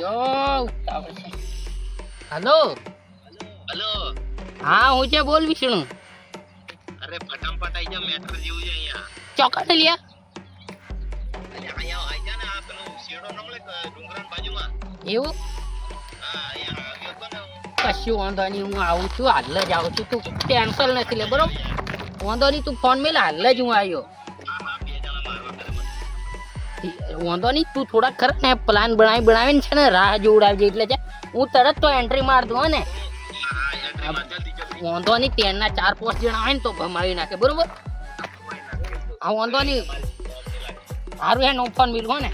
Hello hello. હા હું છે બોલ વિષ્ણુ અરે ફટાફટ આઈ જા મેટર જેવું છે અહીંયા. ચોકડ લ્યા અરે અહીંયા આઈ જા ને આ પેલો શેડો ન મળે ડુંગરાની બાજુમાં. એવું હા અહીંયા આવ્યો તો ને હું. કશું વાંધો નહીં હું આવું છું હાલ જ આવું છું તું ટેન્શન નથી લે બરોબર વાંધો નહીં તું ફોન મેલ હાલ જ હું આવ્યો હા હા બે જણા મારવા કરે મને. વાંધો નહીં તું થોડાક ખરા ને પ્લાન બનાવીને છે ને રાહ જોવડાવજે એટલે છે હું તરત તો એન્ટ્રી માર દઉં ને હા એન્ટ્રી માર જલ્દી જલ્દી. વાંધો નહીં ટ્રેનના 4-5 જણા આવે ને તો ભમાવી નાખે બરોબર હા વાંધો નહીં સારું હે નો ફોન મિલવો ને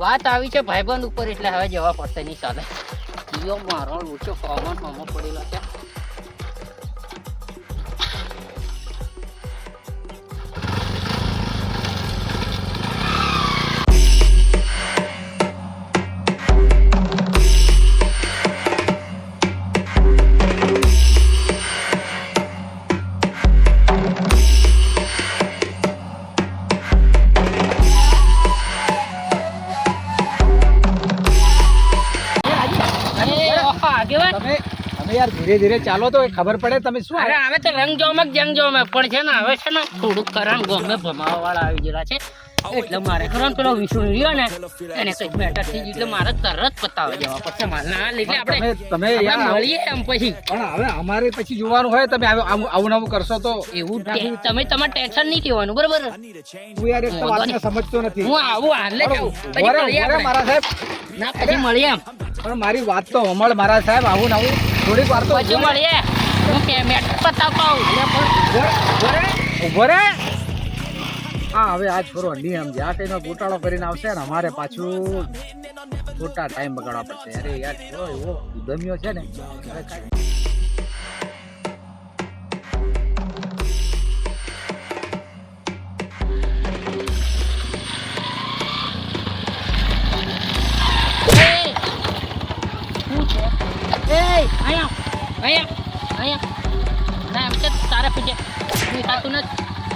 વાત આવી છે ભાઈબંધ ઉપર એટલે હવે જવા પડશે નહીં ચાલે જીઓ મારો ઓછો ફોર્મમાં મામો પડેલો છે તમે યાર ધીરે ધીરે ચાલો તો ખબર પડે તમે શું અરે હવે તો રંગ જોમક જંગ જોમક પણ છે ને હવે છે ને થોડુંક કરણ ગોમે ભમાવા વાળા આવી ગયેલા છે એટલે મારે કરણ પેલો વિષ્ણુ રહ્યો ને એને કઈ મેટર થઈ ગયું એટલે મારે તરત પતાવી જવા પડશે મારે ના એટલે આપણે તમે યાર મળીએ એમ પછી પણ હવે અમારે પછી જોવાનું હોય તમે આવું નવું કરશો તો એવું તમે તમારે ટેન્શન નહીં લેવાનું બરોબર હું યાર એક તો વાતને સમજતો નથી હું આવું હાલે જાઉં પછી મળીએ આપણે. મારા સાહેબ ના પછી મળીએ એમ પણ મારી વાત તો હમણાં મારા સાહેબ આવું નવું થોડીક વાર તો પછી મળીએ હું કે મેટર પતાવતો આવું ઉભો રે હા હવે આ છોરો નિયમ છે આ કઈનો ગોટાળો કરીને આવશે ને અમારે પાછું ખોટા ટાઈમ બગાડવા પડશે અરે યાર છોરો એવો ઉદમ્યો છે ને હવે કાંઈ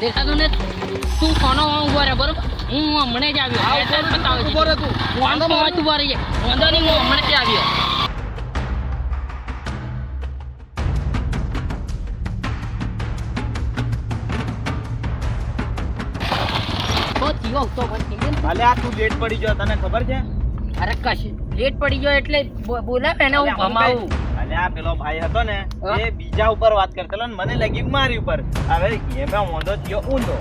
દેખાતું નથી તું કોનો ઉભો રહે બરોબર હું હમણાં જ આવ્યો ઉભો રહે તું વાંધો ઉભો રહીએ વાંધો નહીં હું હમણાં જ આવ્યો તો થયો તો હાલે આ તું લેટ પડી ગયો તને ખબર છે? અરે કશ લેટ પડી ગયો એટલે બોલાવે એને હું ભમાવું હાલે આ પેલો ભાઈ હતો ને એ બીજા ઉપર વાત કરતો ને મને લાગી કે મારી ઉપર હવે એમાં મોંધો થયો ઊંધો.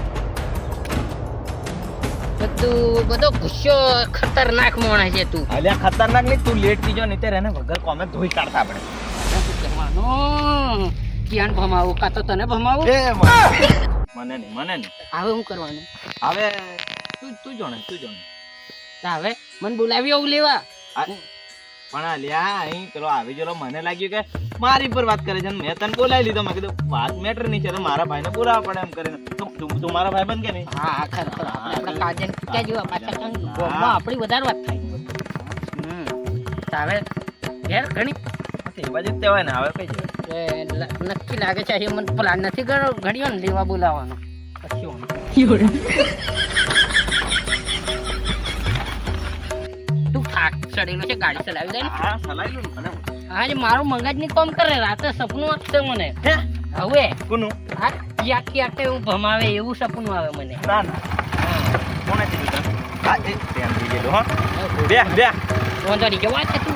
બધો ગુસ્સો ખતરનાક માણસ છે તું હાલે આ ખતરનાક નહીં તું લેટ થઈ ગયો નહીં તેને વગર કોમે ધોઈ કાઢતા આપણે. કરવાનું ક્યાં ભમાવું કાં તો તને ભમાવું મને નહીં હવે શું કરવાનું હવે તું જોણે હવે મને બોલાવી આવું લેવા પણ અલ્યા અહીં પેલો આવી ગયેલો મને લાગ્યું કે મારી પર વાત કરે છે ને મેં તને બોલાવી લીધો મેં કીધું વાત મેટર નહીં છે તો મારા ભાઈને બોલાવવા પડે એમ કરીને તું મારા ભાઈ બંધ કે નહીં? હા ખરેખર આપણે કાજન ક્યાં જેવા પાછા ગામમાં આપણી વધારે વાત થાય હવે ઘેર ઘણી એ બાજુ જ તેવાય ને હવે કઈ છે નક્કી લાગે છે એ મને પ્લાન નથી ઘડ્યો ને લેવા બોલાવવાનો કશું તું થાક ચડેલો છે ગાડી ચલાવી દે ને હા ચલાવી લો ને આજે મારું મગજ ની કામ કરે રાતે સપનું આવશે મને હવે કોનું આખી આખે હું ભમાવે એવું સપનું આવે મને ના કોને કીધું તને? હા એ ધ્યાન થઈ ગયેલું હો બે વાંધો નહીં જવા છે તું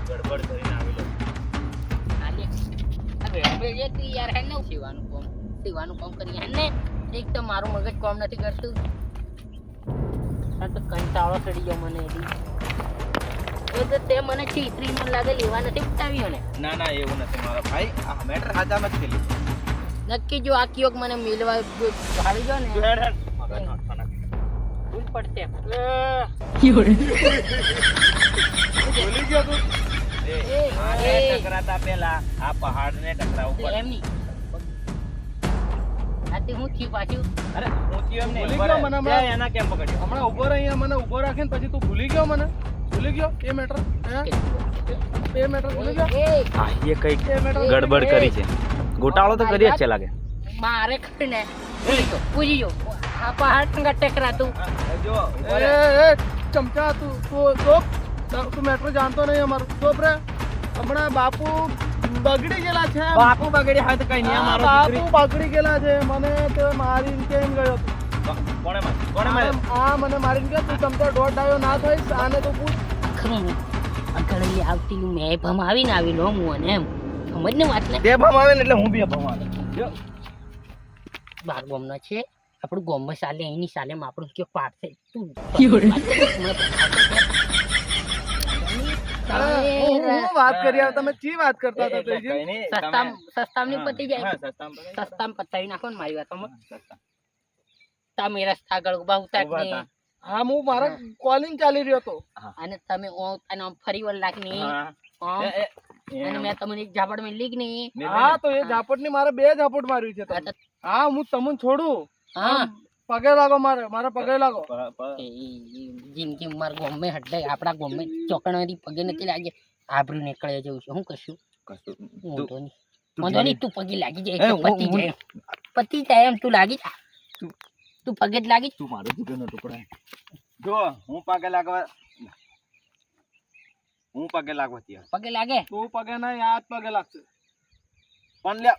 ગડબડ કરીને આવેલો સીવાનું કામ કરી ને એક તો મારું મગજ કામ નથી કરતું તો કંટાળો ચડી ગયો મને એ તો તે મને ચીતરી મને લાગે લેવા નથી ઉતાવ્યો ને ના એવું નથી મારો ભાઈ આ મેટર હાજામાં જ ખેલી નક્કી જો આ કિયોક મને મિલવા ભાડી ગયો ને ભૂલ પડશે બોલી ગયો તું આને ટકરાતા પહેલા આ પહાડને ટકરાવવું પડે. એમ નહીં આ તે હું થયું પાછું અરે ઊંચી એમ નહીં, ભૂલી ઉપર ગયો મને હમણાં. ત્યાં એના કેમ પકડ્યો? હમણાં ઉભો રહી અહીંયા મને ઉભો રાખીને પછી તું ભૂલી ગયો મને ભૂલી ગયો એ મેટર એ મેટર ભૂલી ગયો હા, એ કંઈક એ મેટર ગડબડ કરી છે. ગોટાળો તો કરી જ છે લાગે. મારે કરીને પૂછી જો આ પહાડ ટંગા ટકરાતું જો એ ચમચા તું મેટ્રો જાણતો નહીં અમારું ચોપ રે હમણાં બાપુ બગડી ગયેલા છે બાપુ બગડી હોય તો કઈ નહીં, આ મારો બાપુ દીકરી. બગડી ગયેલા છે મને તો મારીને કેમ ગયો કોણે માર્યો? કોણે માર્યો? આ મને મારીને ગયો તું ચમચા દોઢ ડાયો ના થઈશ આને તો પૂછ ખરું આગળ આવતી મેં ભમાવીને આવેલો હું અને એમ સમજ ને વાત ને તે ભમાવે ને એટલે હું બી ભમાવે. જો બાર ગોમનો છે આપણું ગોમમાં ચાલે એની ચાલે આપણું કયો પાર છે તું હું વાત કરી યાર તમે ચી વાત કરતા હતા એટલે તેજી? કઈ નહીં, સસ્તામ ની પતી જાય હા, સસ્તામાં પતી જાય. સસ્તામ પતાવી નાખો ને મારી વાતમાં સસ્તા. તમે રસ્તા આગળ ઉભા ઊભા ઉતાર હતા. હા હું મારા કોલિંગ ચાલી રહ્યો હતો અને તમે અને આમ ફરી વળ લાગની હા. અને મેં તમને એક ઝાપડ માં લીક નહીં હા તો એ ઝાપટ ની મારે 2 ઝાપટ માર્યું છે તમે. હા હું તમને છોડું હા પગે લાગો મારા પગે લાગો જિંદગી મારા ગોમે હટલે આપણા ગોમે ચોકણાથી પગે નથી લાગે આબરૂ નીકળે જવું છે હું કશું વાંધો નહીં તું પગે લાગી જાય તો પતી જાય એમ તું લાગી જા તું પગે જ લાગી તું મારો જીગરનો ટુકડો હે. જો હું પગે લાગવા ત્યાં પગે લાગે તું પગે નહીં આ જ પગે લાગશે પણ લ્યા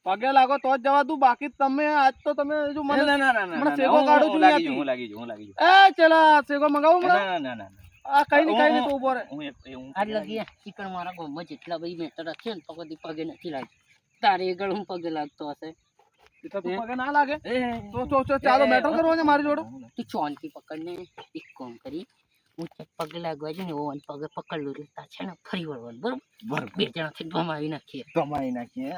પગે લાગો તો જ જવા દઉં બાકી તમે આજ તો તમે જો મને ના, ના, ના, ના, મને ના, સેવો હું કાઢું છું લાગી ત્યાંથી. જઉં, હું લાગી જઉં. એ ચલા સેગો મંગાવું ના, હમણાં? ના, ના, ના, ના. આ કઈ નહીં તું ઉભો રહે હું હું આજ લગી ચિકન મારા ગોમમાં જેટલા બધી મેટર હશે ને તો કદી પગે નથી લાગી તારે આગળ હું પગે લાગતો હશે તો તું પગે ના લાગે તો ચાલો મેટર કરવો છે મારી જોડે તું ચોનથી પકડને એક કામ કરી હું પગે લાગવા જઈને એવો પગે પકડલું રહેતા છે ને ફરી વળવાનું બરોબર બરોબર. 2 જણાથી ગમાવી નાખીએ કમાઈ નાખીએ.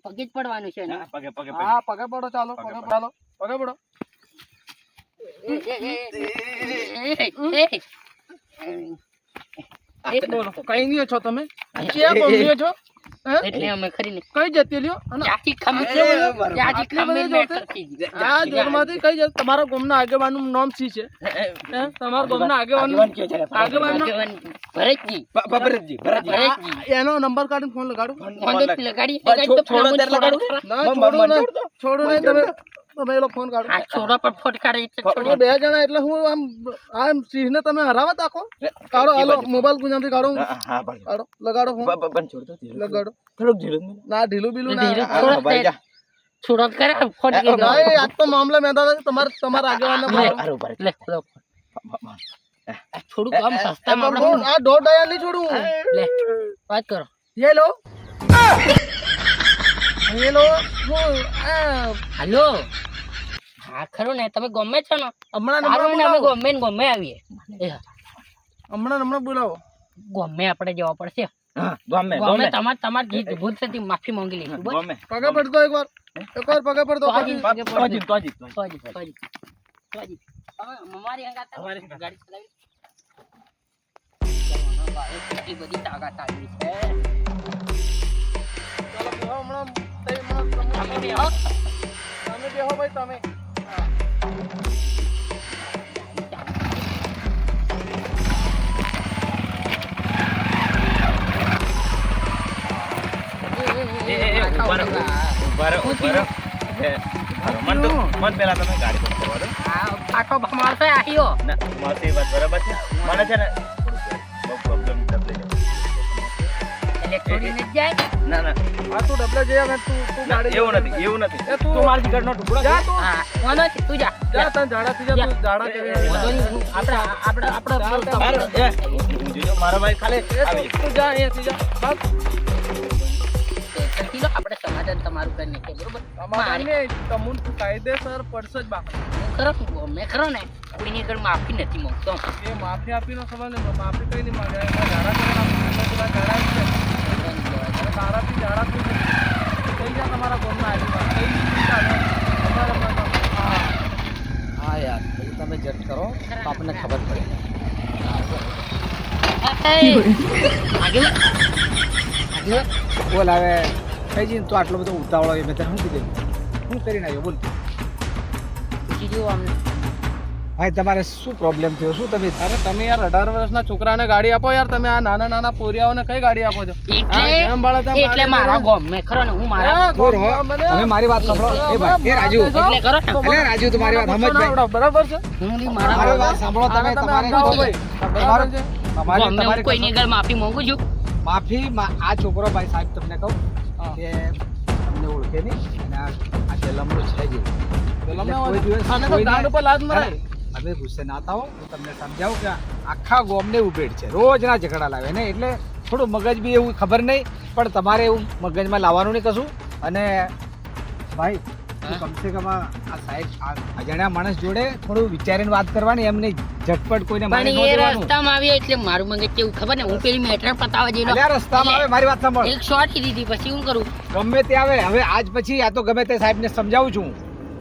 પગે જ પડવાનું છે ને હા, પગે પગે હા પગે પડો ચાલો પગે પડો પગે પડો બોલો કઈ નહીં છો તમે ક્યાં બોલીએ છો હે? એટલે અમે ખરીને કઈ જતી લ્યો અને ત્યાંથી ખમે ત્યાંથી ખમે મેટર થઈ ગઈ. આ જોડમાંથી કઈ જતી તમારા ગામના આગેવાનનું નામ શી છે હે? તમારા ગામના આગેવાનનું આગેવાનનું ભરતજી ભરતજી. ભરતજી એનો નંબર કાઢીને ફોન લગાડો ફોન લગાડી તો છોડો ત્યારે લગાડું. ના છોડો નહીં તમે એ લોકો ફોન કાઢો આ છોરા પર ફોટ કાઢે એટલે તમે 2 જણા એટલે હું આમ સિંહને તમે હરાવત આખો કાઢો હાલો મોબાઈલ ગુંજામથી કાઢો હા, ભાઈ. કાઢો લગાડો ફોન પણ છોડ દો, ધીરે. લગાડો થોડુંક ધીરે મને. ના ઢીલું બીલું ના ધીરે. હા, ભાઈ, જા. છોરા કરે ફોટ એ, ગઈ ભાઈ આજ તો મામલા મેદાન છે તમારા આગેવાનને બોલાવો. હારું, ભાઈ. લે લો થોડું કામ સસ્તા માં હું આ દોઢ ડાયા નહીં છોડું લે વાત કરો ये लो ये लो હું હાલો હા ખરું ને તમે ગમે છો ને હમણાં સારું ને અમે બોલાવો ગમે ને ગમે આવીએ એ હા. હમણાં બોલાવો ગમે આપણે જવા પડશે હા, ગમે ગમે ગમે તમારે જીત ભૂલ થતી માફી માંગી લઈશું બસ ગમે. પગે પડતો એકવાર પગે પડતો તો હાજી. પછી તો હજી. સોજી સોજી સોજી હવે અમારી હંગાત અમારી હંગાત. ગાડી ચલાવી જવાનો ભાઈ કેટલી બધી તાકાત આવી છે ચાલો બેહો હમણાં તમે બેહો. તમે બેહો ભાઈ તમે ઉભા રહો. એ, મન તો મન પહેલા તમે ગાડી બંધ કરવા દો. આ પાટો ભમાડશે આહીયો ના, મારી વાત બરાબર છે. મને છે ને થોડુંક બહુ પ્રોબ્લેમ થઈ એટલે છોડીને જ જાય ના ના આ તું ડબલે જઈ આવે તું ગાડી એવું નથી એવું નથી. એ તું મારી જીગરનો ટુકડો જા તું હા વાંધો નહીં, તું જા જા તને ઝાડા થઈ જા તું ઝાડા કરી વાંધો નહીં, આપણે મારો- એ, હું જોજો, મારો ભાઈ ખાલી આવી જાય. તું જા અહીંયાથી જા બસ જલ્દી લો, આપણે સમાધાન તમારું કરી નાખીએ બરોબર અમારે ને તમુન કાયદેસર પડશે જ બાપા હું ખરો મેં ખરો ને કોઈની આગળ માફી નથી માંગતો એ માફી આપીનો સવાલ ને માફી કઈ નહીં માંગે એમાં ઝાડા કરેલા ઝાડા જ છે તારાથી ઝાડા થઈ ગયા તમારા ગોમના આજુબાજુ કઈ નહીં ચાલે હા યાર તમે જજ કરો તો આપણને ખબર પડે આગળ બોલ હવે કઈ જઈને તો આટલો બધો ઉતાવળો હોય મેં તને શું કીધું શું કરીને આવ્યો બોલ પૂછી જુઓ અમને ભાઈ તમારે શું પ્રોબ્લેમ થયો શું તમે અરે તમે યાર 18 વર્ષના છોકરાને ગાડી આપો યાર, તમે આ નાના નાના પોરિયાઓને કઈ ગાડી આપો છો? એટલે મારા ગોમ મેં ખરો ને હું મારા દૂર હો. તમે મારી વાત સાંભળો એ ભાઈ એ રાજુ એટલે કરો ને એટલે રાજુ તમારી વાત સમજ ભાઈ બરાબર છે. હું ની મારી મારા વાત સાંભળો તમે તમારે સમજાવો ભાઈ. બરાબર છે. તમારી ગોમને હું તમારી કોઈની આગળ માફી માંગુ છું માફી આ છોકરો ભાઈ સાહેબ તમને કહું કે તમને ઓળખે નહીં અને આ જલમનો છે જ પેલો એટલે મેં કોઈ દિવસ આને તો કોઈને- ગાંડ ઉપર લાત મરાય. હવે ગુસ્સે ના થાઓ હું તમને સમજાવું કે આખા ગોમને ઉભેડ છે રોજના ઝઘડા લાવે ને એટલે થોડું મગજ બી એવું ખબર નહીં પણ તમારે એવું મગજમાં લાવવાનું નહીં કશું અને ભાઈ તું કમસે કમ આ સાહેબ આ અજાણ્યા માણસ જોડે થોડું વિચારીને વાત કરવાની એમ નહીં ઝટપટ કોઈને મારી પણ ન એ દેવાનું. રસ્તામાં આવી એટલે મારું મગજ કેવું ખબર ને હું પેલી મેટર પતાવવા જઈને અલ્યા રસ્તામાં આવે મારી વાત સાંભળ એક શોર્ટ દીધી પછી હું કરું ગમે તે આવે હવે આજ પછી આ તો ગમે તે સાહેબને સમજાવું છું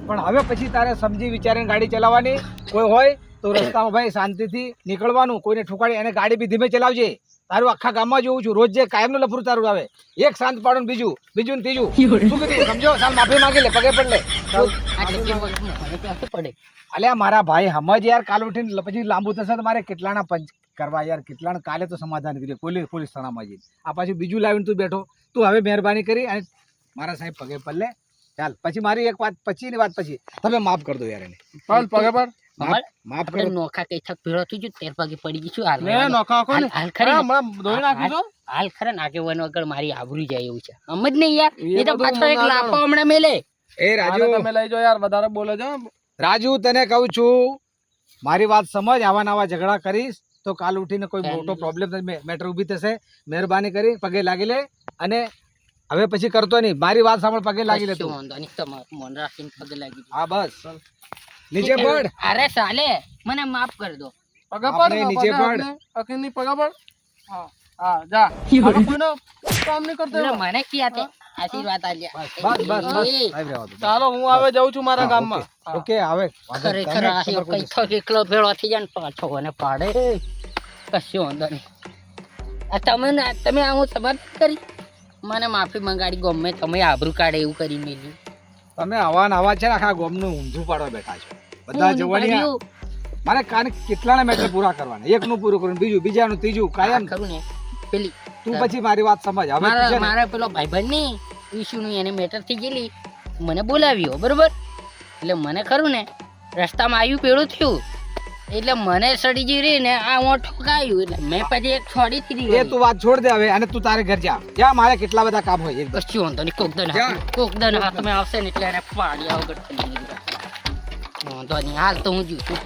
પણ હવે પછી તારે સમજી વિચારીને ગાડી ચલાવવાની કોઈ હોય તો રસ્તામાં ભાઈ શાંતિથી નીકળવાનું કોઈને ઠુકાડી અને ગાડી બી ધીમે ચલાવજે તારું આખા ગામમાં જોઉં છું રોજ જે કાયમનું લફરું તારું આવે એક શાંત પાડો ને બીજું ને ત્રીજું શું કીધું સમજો સાલ માફી માંગી લે પગે પડ લે આટલે કે મને ક્યાંથી પડે અલ્યા મારા ભાઈ સમજ યાર કાલ ઉઠીને પછી લાંબુ થશે તો મારે કેટલાના પંચ કરવા યાર કેટલાના કાલે તો સમાધાન કર્યું પોલીસ થાણામાં જઈને આ પાછું બીજું લાવીને તું બેઠો તું હવે મહેરબાની કરી અને મારા સાહેબ પગે પડ લે ચાલ પછી મારી એક વાત પછીની વાત પછી તમે માફ કરી દો યાર એને પડ પગે પડ. માફ આપણે કરો નોખા કઈ થક ભેળો થઈ ગયું તેર પગે પડી ગઈ છું હાલ લે નોખા આખો ને. હાલ ખરી અરે ને? હમણાં ધોઈ નાખ્યું છો? હાલ ખરા ને આગેવાનો આગળ મારી આબરૂ જાય એવું છે સમજ નહીં યાર એ એ તો બધું પાછો એક મને ના લાફો હમણાં મેલે એ આને રાજુ તમે લઈ જાઓ યાર, વધારે બોલે છો. રાજુ તને કહું છું મારી વાત સમજ આવા નવા ઝઘડા કરીશ તો કાલ ઉઠીને કોઈ મોટો પ્રોબ્લેમ મેટર ઊભી થશે મહેરબાની કરી પગે લાગી લે અને હવે પછી કરતો નહીં મારી વાત સાંભળ પગે લાગી લે કશો તું વાંધો નહીં તમારે મન રાખીને પગે લાગી દો. હા બસ નીચે પડ અરે સાલે મને માફ કરી દો પગે આપણે પડ નીચે પડ. અખીની પગે પડ. હા હા જા. આનો કોઈનો કામ નહીં કરતો એટલે એવો. મને કી આતે આશીર્વાદ આલ્યા બસ બસ બસ એ, સાહેબ રહેવા દો. ચાલો હું હવે જાઉં છું મારા હા, ગામમાં. ઓકે હવે ખરેખર આ તમે કઈ થક એકલો ભેળો થઈ જાય ને પાછો અને પાડે કશો વાંધો નહીં આ તમે આ હું સમાધાન કરી મને માફી મંગાડી ગમે તમે આબરૂ કાઢે એવું કરી મેલ્યું તમે આવા ને આવા છે ને આખા ગોમનું ઊંધું પાડવા બેઠા છો બધા હું જવાની પાડ્યું. મારે કાને કેટલાના મેટર પૂરા કરવાના એકનું પૂરું કરવાનું બીજું બીજાનું ત્રીજું કાયમ આ ખરું ને પેલી તું પછી મારી વાત સમજ હવે તું છે ને, મારા પેલો ભાઈબંધ ની ઈશુનું એને મેટર થઈ ગયેલી મને બોલાવ્યો બરોબર એટલે મને ખરું ને રસ્તામાં આવ્યું પેલું થયું એટલે મને સડી ગઈ રહી ને આ હું ઠોકાયું એટલે મેં પછી એક છોડી એ દીધી તું વાત છોડ દે હવે અને તું તારે ઘર જા મારે કેટલા બધા કામ હોય એક કશું વાંધો નહીં કોકદન હાથમાં આવશે ને એટલે એને પાડ્યા વગર વાંધો નહીં હાલ તો હું જીવ છું